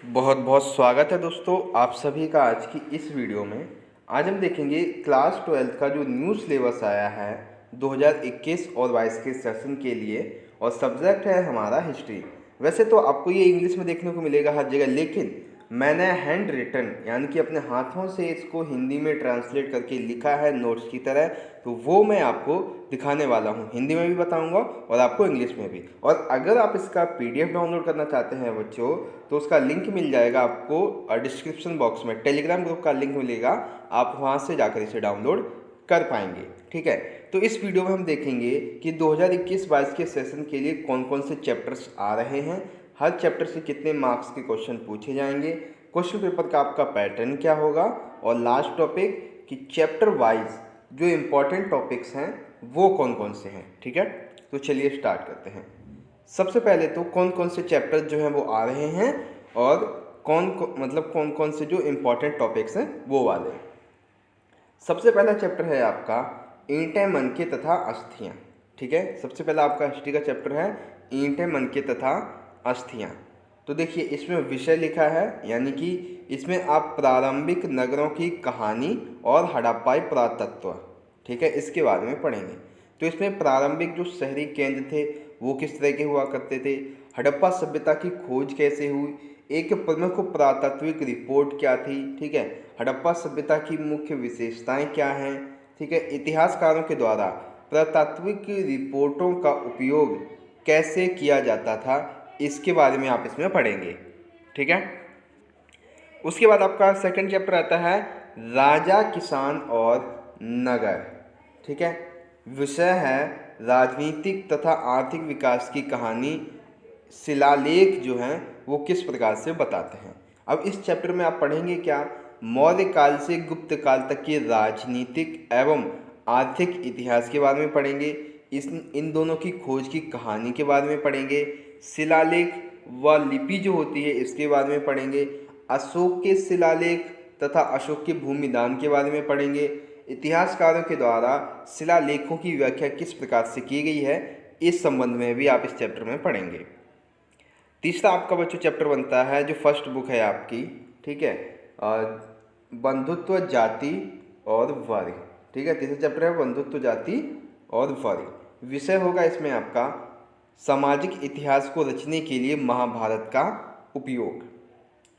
बहुत बहुत स्वागत है दोस्तों आप सभी का आज की इस वीडियो में। आज हम देखेंगे क्लास 12th का जो न्यू सिलेबस आया है 2021 और 22 के सेशन के लिए, और सब्जेक्ट है हमारा हिस्ट्री। वैसे तो आपको ये इंग्लिश में देखने को मिलेगा हर जगह, लेकिन मैंने हैंड रिटन यानी कि अपने हाथों से इसको हिंदी में ट्रांसलेट करके लिखा है नोट्स की तरह, तो वो मैं आपको दिखाने वाला हूँ। हिंदी में भी बताऊँगा और आपको इंग्लिश में भी। और अगर आप इसका PDF डाउनलोड करना चाहते हैं बच्चों, तो उसका लिंक मिल जाएगा आपको डिस्क्रिप्शन बॉक्स में। टेलीग्राम ग्रुप का लिंक मिलेगा, आप वहाँ से जाकर इसे डाउनलोड कर पाएंगे। ठीक है, तो इस वीडियो में हम देखेंगे कि 2021-22 के सेशन के लिए कौन कौन से चैप्टर्स आ रहे हैं, हर चैप्टर से कितने मार्क्स के क्वेश्चन पूछे जाएंगे, क्वेश्चन पेपर का आपका पैटर्न क्या होगा, और लास्ट टॉपिक कि चैप्टर वाइज जो इम्पोर्टेंट टॉपिक्स हैं वो कौन कौन से हैं। ठीक है, तो चलिए स्टार्ट करते हैं। सबसे पहले तो कौन कौन से चैप्टर जो हैं वो आ रहे हैं और कौन कौन से जो इम्पोर्टेंट टॉपिक्स हैं वो वाले। सबसे पहला चैप्टर है आपका ईंटें मनके तथा अस्थियाँ। ठीक है, सबसे पहला आपका हिस्ट्री का चैप्टर है ईंटें मनके तथा अस्थियाँ। तो देखिए इसमें विषय लिखा है, यानी कि इसमें आप प्रारंभिक नगरों की कहानी और हड़प्पाई पुरातत्व, ठीक है, इसके बारे में पढ़ेंगे। तो इसमें प्रारंभिक जो शहरी केंद्र थे वो किस तरह के हुआ करते थे, हड़प्पा सभ्यता की खोज कैसे हुई, एक प्रमुख पुरातात्विक रिपोर्ट क्या थी, ठीक है, हड़प्पा सभ्यता की मुख्य विशेषताएं क्या हैं, ठीक है, इतिहासकारों के द्वारा पुरातात्विक रिपोर्टों का उपयोग कैसे किया जाता था, इसके बारे में आप इसमें पढ़ेंगे। ठीक है, उसके बाद आपका सेकंड चैप्टर आता है राजा, किसान और नगर। ठीक है, विषय है राजनीतिक तथा आर्थिक विकास की कहानी, शिलालेख जो हैं वो किस प्रकार से बताते हैं। अब इस चैप्टर में आप पढ़ेंगे क्या, मौर्य काल से गुप्त काल तक के राजनीतिक एवं आर्थिक इतिहास के बारे में पढ़ेंगे, इन दोनों की खोज की कहानी के बारे में पढ़ेंगे, शिलालेख व लिपि जो होती है इसके बारे में पढ़ेंगे, अशोक के शिलालेख तथा अशोक के भूमिदान के बारे में पढ़ेंगे, इतिहासकारों के द्वारा शिलालेखों की व्याख्या किस प्रकार से की गई है, इस संबंध में भी आप इस चैप्टर में पढ़ेंगे। तीसरा आपका बच्चों चैप्टर बनता है जो फर्स्ट बुक है आपकी, ठीक है, बंधुत्व, जाति और वर्ग। ठीक है, तीसरा चैप्टर है बंधुत्व, जाति और वर्ग। विषय होगा इसमें आपका सामाजिक इतिहास को रचने के लिए महाभारत का उपयोग।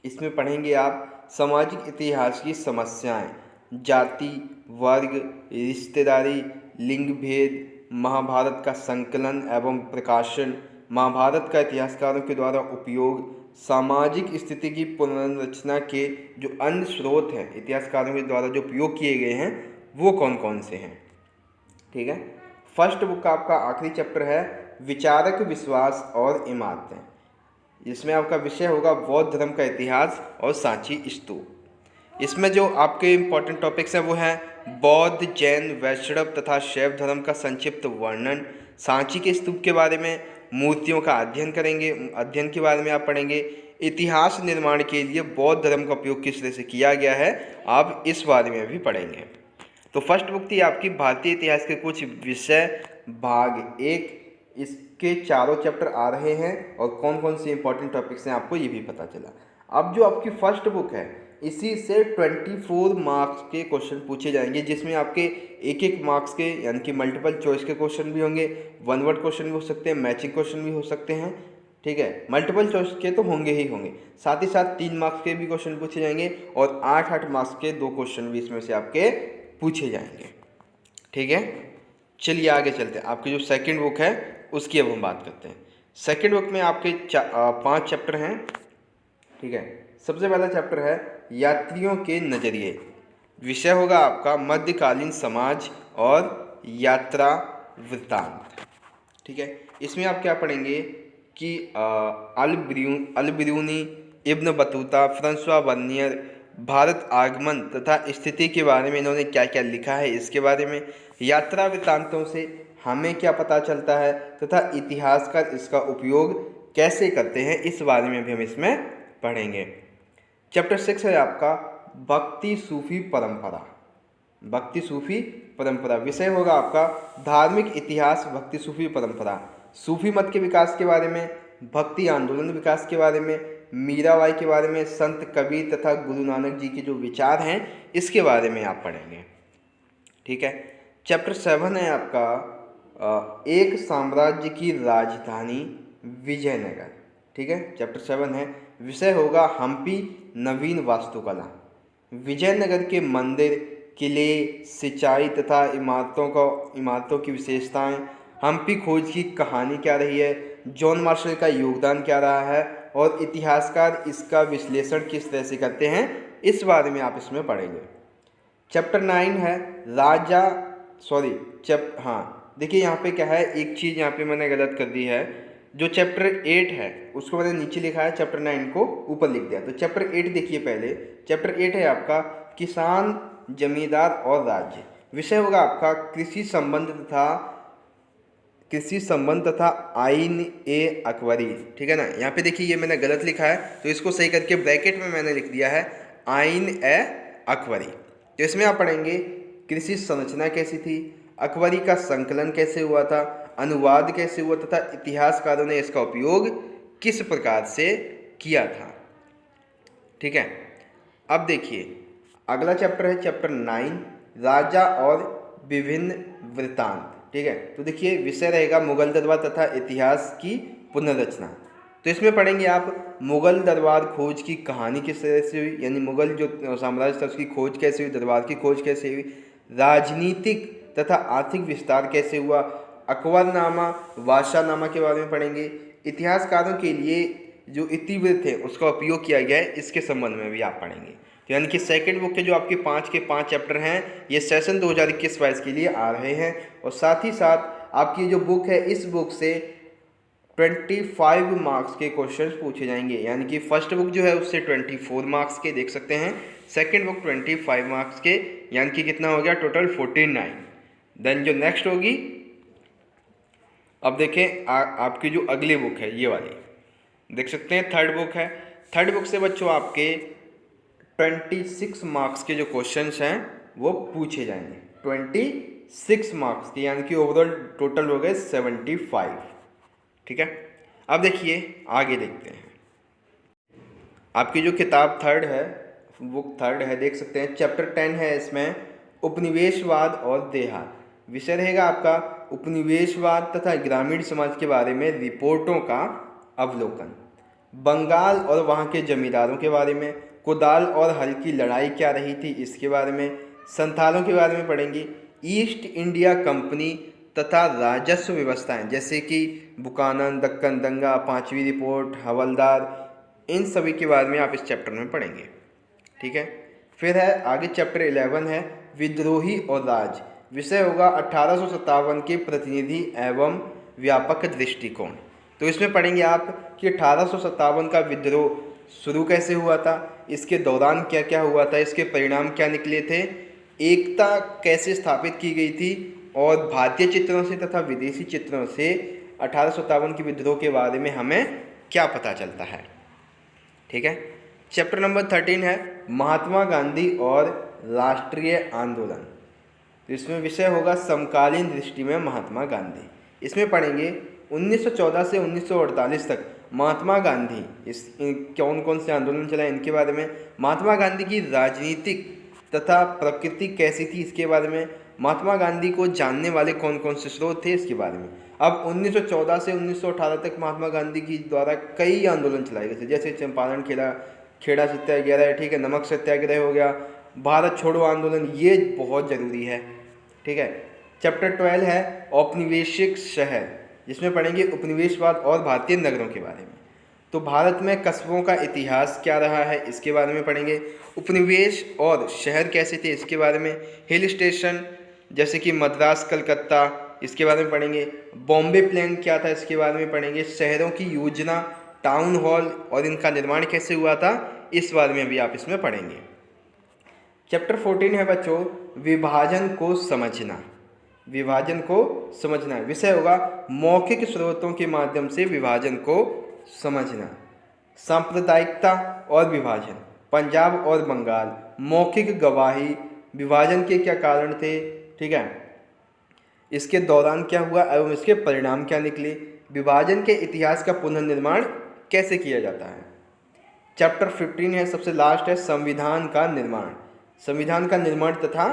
इसमें पढ़ेंगे आप सामाजिक इतिहास की समस्याएं, जाति, वर्ग, रिश्तेदारी, लिंग भेद, महाभारत का संकलन एवं प्रकाशन, महाभारत का इतिहासकारों के द्वारा उपयोग, सामाजिक स्थिति की पुनर्रचना के जो अन्य स्रोत हैं इतिहासकारों के द्वारा जो उपयोग किए गए हैं वो कौन कौन से हैं। ठीक है, फर्स्ट बुक का आपका आखिरी चैप्टर है विचारक, विश्वास और इमारतें। इसमें आपका विषय होगा बौद्ध धर्म का इतिहास और सांची स्तूप। इसमें जो आपके इम्पोर्टेंट टॉपिक्स हैं वो हैं बौद्ध, जैन, वैष्णव तथा शैव धर्म का संक्षिप्त वर्णन, सांची के स्तूप के बारे में, मूर्तियों का अध्ययन करेंगे, अध्ययन के बारे में आप पढ़ेंगे, इतिहास निर्माण के लिए बौद्ध धर्म का उपयोग किस तरह से किया गया है आप इस बारे में भी पढ़ेंगे। तो फर्स्ट बुक थी आपकी भारतीय इतिहास के कुछ विषय भाग 1, इसके चारों चैप्टर आ रहे हैं और कौन कौन से इंपॉर्टेंट टॉपिक्स हैं आपको ये भी पता चला। अब जो आपकी फर्स्ट बुक है इसी से 24 मार्क्स के क्वेश्चन पूछे जाएंगे, जिसमें आपके एक मार्क्स के यानी कि मल्टीपल चॉइस के क्वेश्चन भी होंगे, वन वर्ड क्वेश्चन भी हो सकते हैं, मैचिंग क्वेश्चन भी हो सकते हैं। ठीक है, मल्टीपल चॉइस के तो होंगे ही होंगे, साथ ही साथ 3 मार्क्स के भी क्वेश्चन पूछे जाएंगे और 8 मार्क्स के 2 क्वेश्चन भी इसमें से आपके पूछे जाएंगे। ठीक है, चलिए आगे चलते हैं। आपकी जो सेकंड बुक है उसकी अब हम बात करते हैं। सेकंड बुक में आपके 5 चैप्टर हैं। ठीक है, सबसे पहला चैप्टर है यात्रियों के नज़रिए। विषय होगा आपका मध्यकालीन समाज और यात्रा वृत्तांत। ठीक है, इसमें आप क्या पढ़ेंगे कि Al Biruni, Ibn Battuta, Francois Bernier, Bharat आगमन तथा स्थिति के बारे में इन्होंने क्या क्या लिखा है इसके बारे में, यात्रा वृत्तांतों से हमें क्या पता चलता है तथा इतिहासकार इसका उपयोग कैसे करते हैं इस बारे में भी हम इसमें पढ़ेंगे। चैप्टर 6 है आपका भक्ति सूफी परंपरा। भक्ति सूफी परंपरा विषय होगा आपका धार्मिक इतिहास, भक्ति सूफी परंपरा, सूफी मत के विकास के बारे में, भक्ति आंदोलन विकास के बारे में, मीराबाई के बारे में, संत कबीर तथा गुरु नानक जी के जो विचार हैं इसके बारे में आप पढ़ेंगे। ठीक है। चैप्टर 7 है आपका एक साम्राज्य की राजधानी विजयनगर। ठीक है, चैप्टर 7 है। विषय होगा हम्पी नवीन वास्तुकला। विजयनगर के मंदिर, किले, सिंचाई तथा इमारतों की विशेषताएं, हम्पी खोज की कहानी क्या रही है, जॉन मार्शल का योगदान क्या रहा है और इतिहासकार इसका विश्लेषण किस तरह से करते हैं, इस बारे में आप इसमें पढ़ेंगे। चैप्टर 9 है देखिए यहाँ पे क्या है, एक चीज़ यहाँ पे मैंने गलत कर दी है। जो चैप्टर 8 है उसको मैंने नीचे लिखा है, चैप्टर 9 को ऊपर लिख दिया। तो चैप्टर 8 देखिए पहले। चैप्टर 8 है आपका किसान, जमींदार और राज्य। विषय होगा आपका कृषि संबंध तथा आईन ए अकबरी। ठीक है ना। यहाँ पे देखिए ये मैंने गलत लिखा है, तो इसको सही करके ब्रैकेट में मैंने लिख दिया है आईन ए अकबरी। तो इसमें आप पढ़ेंगे कृषि संरचना कैसी थी, अकबरी का संकलन कैसे हुआ था, अनुवाद कैसे हुआ तथा इतिहासकारों ने इसका उपयोग किस प्रकार से किया था। ठीक है। अब देखिए अगला चैप्टर है चैप्टर 9 राजा और विभिन्न वृत्तांत। ठीक है। तो देखिए विषय रहेगा मुगल दरबार तथा इतिहास की पुनर्रचना। तो इसमें पढ़ेंगे आप मुगल दरबार खोज की कहानी किस तरह से हुई, यानी मुगल जो साम्राज्य था उसकी खोज कैसे हुई, दरबार की खोज कैसे हुई, राजनीतिक तथा आर्थिक विस्तार कैसे हुआ, अकबरनामा, बादशाहनामा के बारे में पढ़ेंगे। इतिहासकारों के लिए जो इतिवृत्त है उसका उपयोग किया गया है, इसके संबंध में भी आप पढ़ेंगे। तो यानी कि सेकंड बुक के जो आपके 5 के 5 चैप्टर हैं ये सेशन 2021-22 के लिए आ रहे हैं। और साथ ही साथ आपकी जो बुक है इस बुक से 25 मार्क्स के क्वेश्चंस पूछे जाएंगे, यानी कि फर्स्ट बुक जो है उससे 24 मार्क्स के देख सकते हैं, सेकंड बुक 25 मार्क्स के, यानी कि कितना हो गया टोटल 49। देन जो नेक्स्ट होगी, अब देखें आपकी जो अगली बुक है ये वाली देख सकते हैं, थर्ड बुक है। थर्ड बुक से बच्चों आपके 26 मार्क्स के जो क्वेश्चंस हैं वो पूछे जाएंगे, 26 मार्क्स के, यानी कि ओवरऑल टोटल हो गए 75। ठीक है। अब देखिए आगे देखते हैं। आपकी जो किताब थर्ड है, बुक थर्ड है, देख सकते हैं चैप्टर 10 है, इसमें उपनिवेशवाद और देहात। विषय रहेगा आपका उपनिवेशवाद तथा ग्रामीण समाज के बारे में रिपोर्टों का अवलोकन, बंगाल और वहाँ के जमींदारों के बारे में, कुदाल और हल की लड़ाई क्या रही थी इसके बारे में, संथालों के बारे में पढ़ेंगे, ईस्ट इंडिया कंपनी तथा राजस्व व्यवस्थाएं जैसे कि बुकानन, दक्कन दंगा, पांचवी रिपोर्ट, हवलदार, इन सभी के बारे में आप इस चैप्टर में पढ़ेंगे। ठीक है। फिर है आगे चैप्टर 11 है विद्रोही और राज। विषय होगा 1857 के प्रतिनिधि एवं व्यापक दृष्टिकोण। तो इसमें पढ़ेंगे आप कि 1857 का विद्रोह शुरू कैसे हुआ था, इसके दौरान क्या क्या हुआ था, इसके परिणाम क्या निकले थे, एकता कैसे स्थापित की गई थी, और भारतीय चित्रों से तथा विदेशी चित्रों से 1857 के विद्रोह के बारे में हमें क्या पता चलता है। ठीक है। चैप्टर नंबर 13 है महात्मा गांधी और राष्ट्रीय आंदोलन। तो इसमें विषय होगा समकालीन दृष्टि में महात्मा गांधी। इसमें पढ़ेंगे 1914 से 1948 तक महात्मा गांधी कौन कौन से आंदोलन चलाए इनके बारे में, महात्मा गांधी की राजनीतिक तथा प्रकृति कैसी थी इसके बारे में, महात्मा गांधी को जानने वाले कौन कौन से स्रोत थे इसके बारे में। अब 1914 से 1918 तक महात्मा गांधी की द्वारा कई आंदोलन चलाए गए थे, जैसे चंपारण खेड़ा सत्याग्रह, ठीक है, नमक सत्याग्रह हो गया, भारत छोड़ो आंदोलन, ये बहुत ज़रूरी है। ठीक है। चैप्टर 12 है औपनिवेशिक शहर, जिसमें पढ़ेंगे उपनिवेशवाद और भारतीय नगरों के बारे में। तो भारत में कस्बों का इतिहास क्या रहा है इसके बारे में पढ़ेंगे, उपनिवेश और शहर कैसे थे इसके बारे में, हिल स्टेशन जैसे कि मद्रास, कलकत्ता, इसके बारे में पढ़ेंगे, बॉम्बे प्लान क्या था इसके बारे में पढ़ेंगे, शहरों की योजना, टाउन हॉल और इनका निर्माण कैसे हुआ था इस बारे में भी आप इसमें पढ़ेंगे। चैप्टर 14 है बच्चों विभाजन को समझना। विभाजन को समझना विषय होगा मौखिक स्रोतों के माध्यम से विभाजन को समझना, सांप्रदायिकता और विभाजन, पंजाब और बंगाल, मौखिक गवाही, विभाजन के क्या कारण थे, ठीक है, इसके दौरान क्या हुआ एवं इसके परिणाम क्या निकले, विभाजन के इतिहास का पुनर्निर्माण कैसे किया जाता है। चैप्टर 15 है, सबसे लास्ट है संविधान का निर्माण। संविधान का निर्माण तथा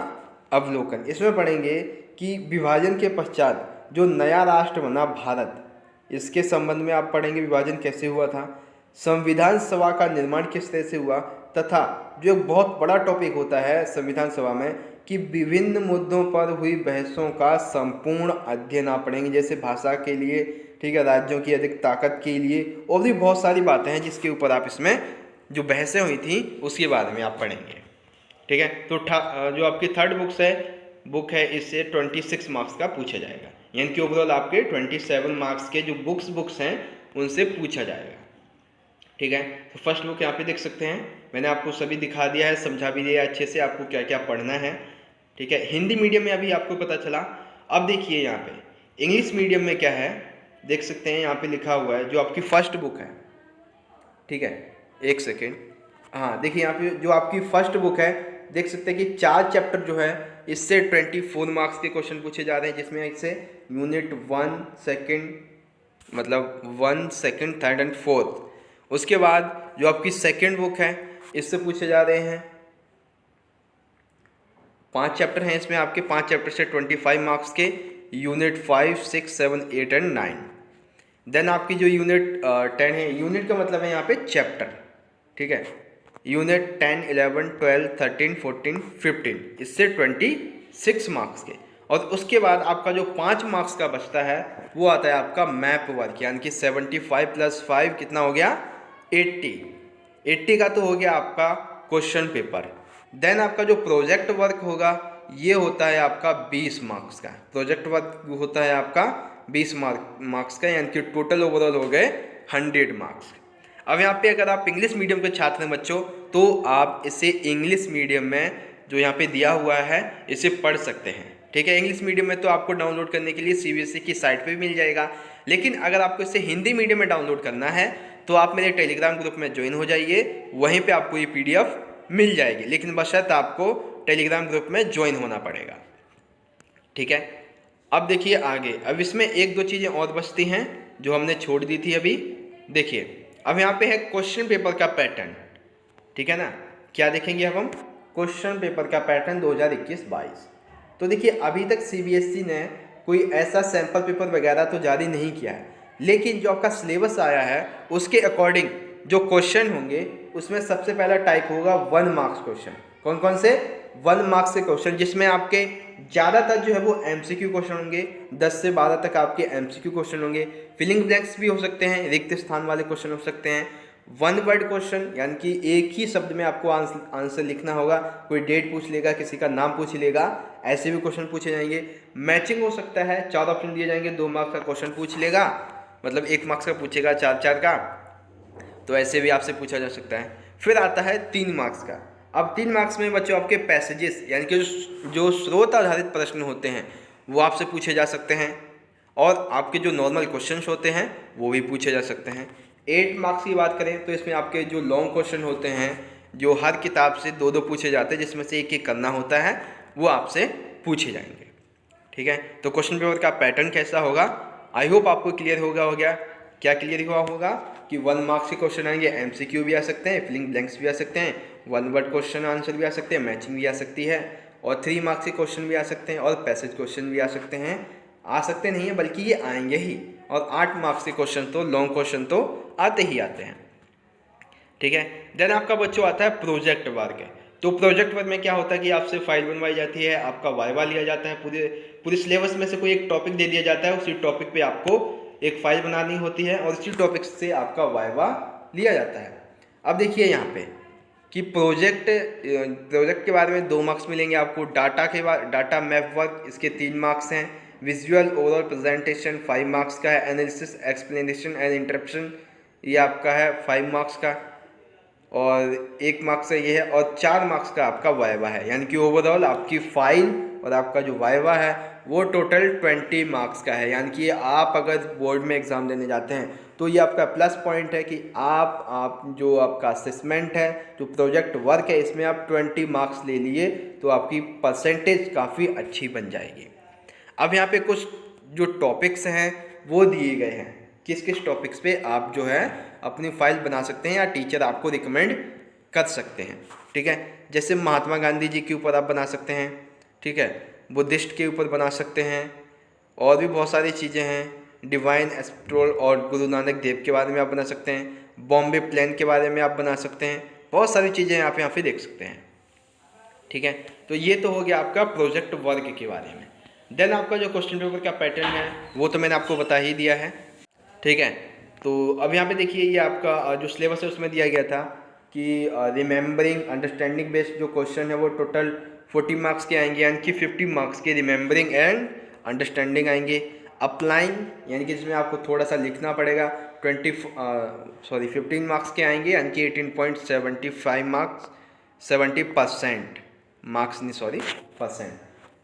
अवलोकन। इसमें पढ़ेंगे कि विभाजन के पश्चात जो नया राष्ट्र बना भारत, इसके संबंध में आप पढ़ेंगे विभाजन कैसे हुआ था, संविधान सभा का निर्माण किस तरह से हुआ, तथा जो एक बहुत बड़ा टॉपिक होता है संविधान सभा में कि विभिन्न मुद्दों पर हुई बहसों का संपूर्ण अध्ययन आप पढ़ेंगे, जैसे भाषा के लिए, ठीक है, राज्यों की अधिक ताकत के लिए, और भी बहुत सारी बातें हैं जिसके ऊपर आप इसमें जो बहसें हुई थी उसके बारे में आप पढ़ेंगे। ठीक है, तो जो आपकी थर्ड बुक है इससे 26 मार्क्स का पूछा जाएगा, यानी कि ओवरऑल आपके 27 मार्क्स के जो बुक्स हैं उनसे पूछा जाएगा। ठीक है, तो फर्स्ट बुक यहाँ पे देख सकते हैं, मैंने आपको सभी दिखा दिया है, समझा भी दिया अच्छे से आपको क्या क्या पढ़ना है। ठीक है, हिंदी मीडियम में अभी आपको पता चला। अब देखिए यहाँ पे इंग्लिश मीडियम में क्या है, देख सकते हैं यहाँ पे लिखा हुआ है जो आपकी फर्स्ट बुक है। ठीक है, एक सेकेंड, हाँ देखिए यहाँ पे जो आपकी फर्स्ट बुक है देख सकते हैं कि 4 चैप्टर जो है इससे 24 मार्क्स के क्वेश्चन पूछे जा रहे हैं, जिसमें इससे यूनिट 1 सेकेंड मतलब 1 सेकेंड थर्ड एंड फोर्थ। उसके बाद जो आपकी सेकेंड बुक है इससे पूछे जा रहे हैं 5 चैप्टर हैं, इसमें आपके 5 चैप्टर से 25 मार्क्स के, यूनिट 5, 6, 7, 8 एंड 9। देन आपकी जो यूनिट 10 है, यूनिट का मतलब है यहाँ पे चैप्टर। ठीक है, यूनिट 10, 11, 12, 13, 14, 15 इससे 26 मार्क्स के। और उसके बाद आपका जो 5 मार्क्स का बचता है वो आता है आपका मैप वर्क, यानी कि 75 + 5 कितना हो गया 80 का तो हो गया आपका क्वेश्चन पेपर। देन आपका जो प्रोजेक्ट वर्क होगा ये होता है आपका 20 मार्क्स का, प्रोजेक्ट वर्क होता है आपका 20 मार्क्स का, यानी कि टोटल ओवरऑल हो गए 100 मार्क्स। अब यहाँ पे अगर आप इंग्लिश मीडियम के छात्र हैं बच्चों, तो आप इसे इंग्लिश मीडियम में जो यहाँ पे दिया हुआ है इसे पढ़ सकते हैं। ठीक है, इंग्लिश मीडियम में तो आपको डाउनलोड करने के लिए CBSE की साइट पे भी मिल जाएगा, लेकिन अगर आपको इसे हिंदी मीडियम में डाउनलोड करना है तो आप मेरे टेलीग्राम ग्रुप में ज्वाइन हो जाइए, वहीं पर आपको ये PDF मिल जाएगी, लेकिन बशर्ते आपको टेलीग्राम ग्रुप में ज्वाइन होना पड़ेगा। ठीक है, अब देखिए आगे, अब इसमें 1-2 चीज़ें और बचती हैं जो हमने छोड़ दी थी अभी। देखिए अब यहाँ पे है क्वेश्चन पेपर का पैटर्न। ठीक है ना, क्या देखेंगे अब हम क्वेश्चन पेपर का पैटर्न 2021-22। तो देखिए अभी तक CBSE ने कोई ऐसा सैंपल पेपर वगैरह तो जारी नहीं किया है, लेकिन जो आपका सिलेबस आया है उसके अकॉर्डिंग जो क्वेश्चन होंगे उसमें सबसे पहला टाइप होगा 1 मार्क्स क्वेश्चन। कौन कौन से 1 मार्क्स के क्वेश्चन, जिसमें आपके ज़्यादातर जो है वो MCQ क्वेश्चन होंगे, 10 से 12 तक आपके MCQ क्वेश्चन होंगे, फिलिंग ब्लैंक्स भी हो सकते हैं, रिक्त स्थान वाले क्वेश्चन हो सकते हैं, 1 वर्ड क्वेश्चन यानी कि एक ही शब्द में आपको आंसर लिखना होगा, कोई डेट पूछ लेगा, किसी का नाम पूछ लेगा, ऐसे भी क्वेश्चन पूछे जाएंगे। मैचिंग हो सकता है, 4 ऑप्शन दिए जाएंगे, 2 मार्क्स का क्वेश्चन पूछ लेगा, मतलब 1 मार्क्स का पूछेगा 4-4 का, तो ऐसे भी आपसे पूछा जा सकता है। फिर आता है 3 मार्क्स का। अब 3 मार्क्स में बच्चों आपके पैसेजेस यानी कि जो स्रोत आधारित प्रश्न होते हैं वो आपसे पूछे जा सकते हैं, और आपके जो नॉर्मल क्वेश्चंस होते हैं वो भी पूछे जा सकते हैं। 8 मार्क्स की बात करें तो इसमें आपके जो लॉन्ग क्वेश्चन होते हैं जो हर किताब से 2-2 पूछे जाते हैं, जिसमें से एक करना होता है, वो आपसे पूछे जाएंगे। ठीक है, तो क्वेश्चन पेपर का पैटर्न कैसा होगा, आई होप आपको क्लियर हो गया। क्या क्लियर हुआ होगा कि 1 मार्क्स के क्वेश्चन आएंगे, MCQ भी आ सकते हैं, फिलिंग ब्लैंक्स भी आ सकते हैं, 1 वर्ड क्वेश्चन आंसर भी आ सकते हैं, मैचिंग भी आ सकती है, और 3 मार्क्स के क्वेश्चन भी आ सकते हैं, और पैसेज क्वेश्चन भी आ सकते हैं, आ सकते नहीं है बल्कि ये आएंगे ही, और 8 मार्क्स के क्वेश्चन तो लॉन्ग क्वेश्चन तो आते ही आते हैं। ठीक है, देन आपका बच्चों आता है प्रोजेक्ट वर्क। तो प्रोजेक्ट वर्क में क्या होता है कि आपसे फाइल बनवाई जाती है, आपका वाइवा लिया जाता है, पूरे सिलेबस में से कोई एक टॉपिक दे दिया जाता है, उसी टॉपिक पे आपको एक फाइल बनानी होती है, और इसी टॉपिक से आपका वाइवा लिया जाता है। अब देखिए यहाँ पे कि प्रोजेक्ट के बारे में 2 मार्क्स मिलेंगे आपको, डाटा मैप वर्क इसके 3 मार्क्स हैं, विजुअल ओवरऑल प्रेजेंटेशन 5 मार्क्स का है, एनालिसिस एक्सप्लेनेशन एंड इंटरप्शन ये आपका है 5 मार्क्स का, और 1 मार्क्स का ये है, और 4 मार्क्स का आपका वाइवा है, यानी कि ओवरऑल आपकी फाइल और आपका जो वाइवा है वो टोटल 20 मार्क्स का है। यानी कि आप अगर बोर्ड में एग्ज़ाम देने जाते हैं तो ये आपका प्लस पॉइंट है कि आप जो आपका असेसमेंट है, जो प्रोजेक्ट वर्क है, इसमें आप 20 मार्क्स ले लिए तो आपकी परसेंटेज काफ़ी अच्छी बन जाएगी। अब यहाँ पे कुछ जो टॉपिक्स हैं वो दिए गए हैं, किस किस टॉपिक्स पे आप जो है अपनी फाइल बना सकते हैं या टीचर आपको रिकमेंड कर सकते हैं। ठीक है, जैसे महात्मा गांधी जी के ऊपर आप बना सकते हैं, ठीक है, बुद्धिस्ट के ऊपर बना सकते हैं, और भी बहुत सारी चीज़ें हैं। डिवाइन एस्ट्रोल और गुरु नानक देव के बारे में आप बना सकते हैं, बॉम्बे प्लान के बारे में आप बना सकते हैं, बहुत सारी चीज़ें आप यहाँ पे देख सकते हैं। ठीक है, तो ये तो हो गया आपका प्रोजेक्ट वर्क के बारे में। देन आपका जो क्वेश्चन पेपर का पैटर्न है वो तो मैंने आपको बता ही दिया है। ठीक है, तो अब यहाँ पे देखिए ये आपका जो सिलेबस है उसमें दिया गया था कि रिमेंबरिंग अंडरस्टैंडिंग बेस्ड जो क्वेश्चन है वो टोटल 40 मार्क्स के आएंगे, यानी कि 50 मार्क्स के रिमेंबरिंग एंड अंडरस्टैंडिंग आएंगे। अप्लाइंग यानी कि जिसमें आपको थोड़ा सा लिखना पड़ेगा 15 मार्क्स के आएंगे, यानी कि 18.75 मार्क्स, 70% मार्क्स नहीं, सॉरी, परसेंट।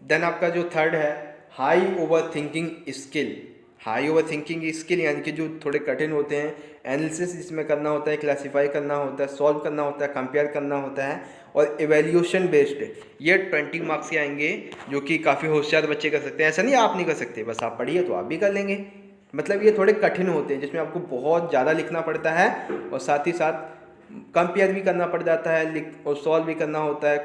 देन आपका जो थर्ड है high over thinking skill. High over thinking skill यानी कि जो थोड़े कठिन होते हैं, एनालिसिस इसमें करना होता है, क्लासीफाई करना होता है, सॉल्व करना होता है, कंपेयर करना होता है, और एवेल्यूशन बेस्ड, ये 20 मार्क्स के आएंगे, जो कि काफ़ी होशियार बच्चे कर सकते हैं। ऐसा नहीं आप नहीं कर सकते, बस आप पढ़िए तो आप भी कर लेंगे। मतलब ये थोड़े कठिन होते हैं जिसमें आपको बहुत ज़्यादा लिखना पड़ता है और साथ ही साथ कंपेयर भी करना पड़ जाता है, लिख और सॉल्व भी करना होता है,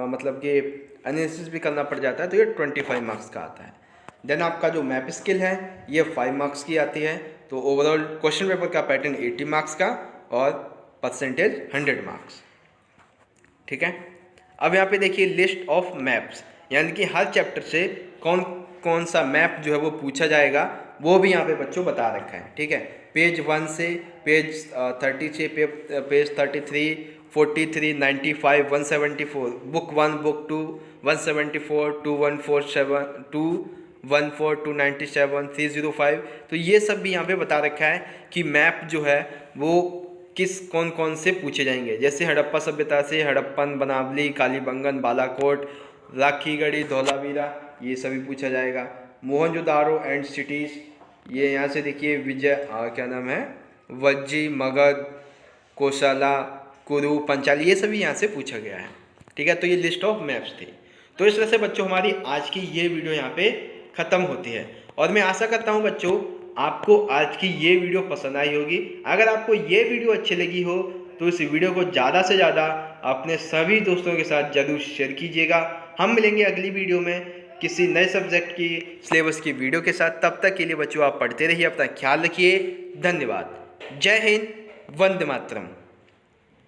मतलब कि एनालिसिस भी करना पड़ जाता है, तो ये 25 मार्क्स का आता है। देन आपका जो मैप स्किल है ये 5 मार्क्स की आती है। तो ओवरऑल क्वेश्चन पेपर का पैटर्न 80 मार्क्स का और परसेंटेज 100 मार्क्स। ठीक है, अब यहाँ पे देखिए लिस्ट ऑफ मैप्स, यानी कि हर चैप्टर से कौन कौन सा मैप जो है वो पूछा जाएगा वो भी यहाँ पे बच्चों बता रखा है। ठीक है, पेज 1 से पेज 30 से पेज 33, 43, 95, 174, बुक 1, बुक 2, 174, 2147, 214, 297, 305, तो ये सब भी यहाँ पे बता रखा है कि मैप जो है वो किस कौन कौन से पूछे जाएंगे। जैसे हड़प्पा सभ्यता से हड़प्पन, बनावली, कालीबंगन, बालाकोट, राखीगढ़ी, धौलावीरा, ये सभी पूछा जाएगा। मोहनजोदारो एंड सिटीज़, ये यहाँ से देखिए विजय क्या नाम है, वज्जी, मगध, कोशाला, कुरु, पंचाली, ये सभी यहाँ से पूछा गया है। ठीक है, तो ये लिस्ट ऑफ मैप्स थी। तो इस तरह से बच्चों हमारी आज की ये वीडियो यहाँ पे ख़त्म होती है, और मैं आशा करता हूँ बच्चों आपको आज की ये वीडियो पसंद आई होगी। अगर आपको ये वीडियो अच्छी लगी हो तो इस वीडियो को ज़्यादा से ज़्यादा अपने सभी दोस्तों के साथ ज़रूर शेयर कीजिएगा। हम मिलेंगे अगली वीडियो में किसी नए सब्जेक्ट की सिलेबस की वीडियो के साथ। तब तक के लिए बच्चों आप पढ़ते रहिए, अपना ख्याल रखिए। धन्यवाद। जय हिंद, वंदे मातरम।